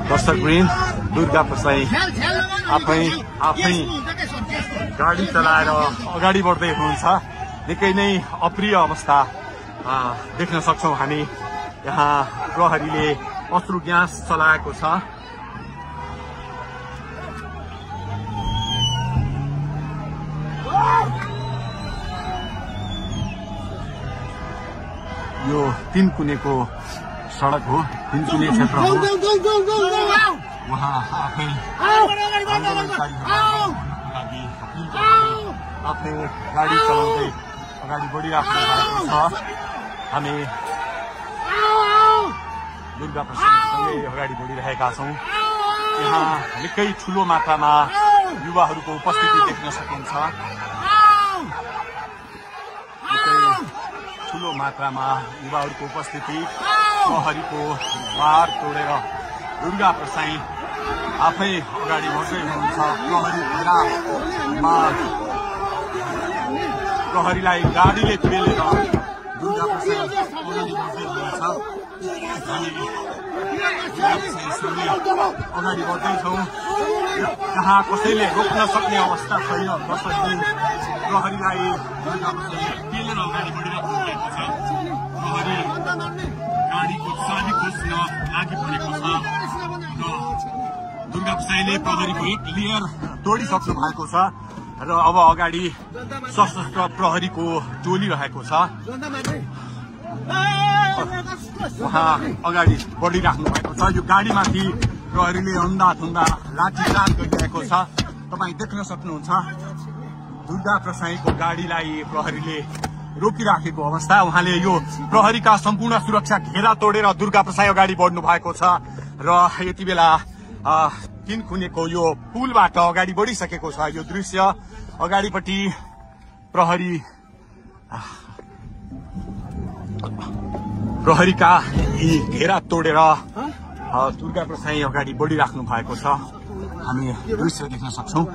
दर्शकवृन्द दुर्गा प्रसाई आफै गाडी चलाएर अगाडि बढ्दै हुनुहुन्छ। निकै नै अप्रिय अवस्था देख्न सक्छौं हामी। यहाँ प्रहरीले अश्रु ग्यास चलाएको छ। यो तीनकुनेको सडक हो, तीनकुने क्षेत्र हो। उहाँ आफै आफ्नो गाडी चलाउँदै अगाडि बढिराख्नु भएको छ। हामी दुर्गा प्रसादसँगै अगाडि बढिरहेका छौं। यहाँ निकै ठूलो मात्रामा युवाहरूको उपस्थिति देख्न सकिन्छ। ठूलो मात्रामा युवाहरूको उपस्थिति, प्रहरीको बार तोडेर दुर्गा प्रसाई आफै अगाडि बढ्दै हुनुहुन्छ। प्रहरीलाई गाडीले पेलेर दुर्गा प्रसाई अगाडि बढ्दै हुनुहुन्छ। अगाडि बढ्दैछौँ। यहाँ कसैले रोक्न सक्ने अवस्था छैन। दर्शकवृन्द प्रहरीलाई दुर्गा प्रसाई पेलेर अगाडि बढिरहेको भएको छ। प्रहरी गाडीको चाबी खोज्न लागि परेको छ र दुर्गा प्रसाईले प्रहरीको एक लेयर तोडिसक्नु भएको छ र अब अगाडि सशस्त्र प्रहरीको टोली रहेको छ। उहाँ अगाडि बढिराख्नु भएको छ। यो गाडीमाथि प्रहरीले अन्धाधुन्दा लाठीचार्ज गरिरहेको छ। तपाईँ देख्न सक्नुहुन्छ दुर्गा प्रसाईको गाडीलाई प्रहरीले रोकिराखेको अवस्था। उहाँले यो प्रहरीका सम्पूर्ण सुरक्षा घेरा तोडेर दुर्गा प्रसाई अगाडि बढ्नु भएको छ र यति बेला तीनकुनेको यो पुलबाट अगाडि बढिसकेको छ। यो दृश्य अगाडिपट्टि प्रहरीका यी घेरा तोडेर दुर्गा प्रसाई अगाडि बढिराख्नु भएको छ। हामी दृश्य देख्न सक्छौं।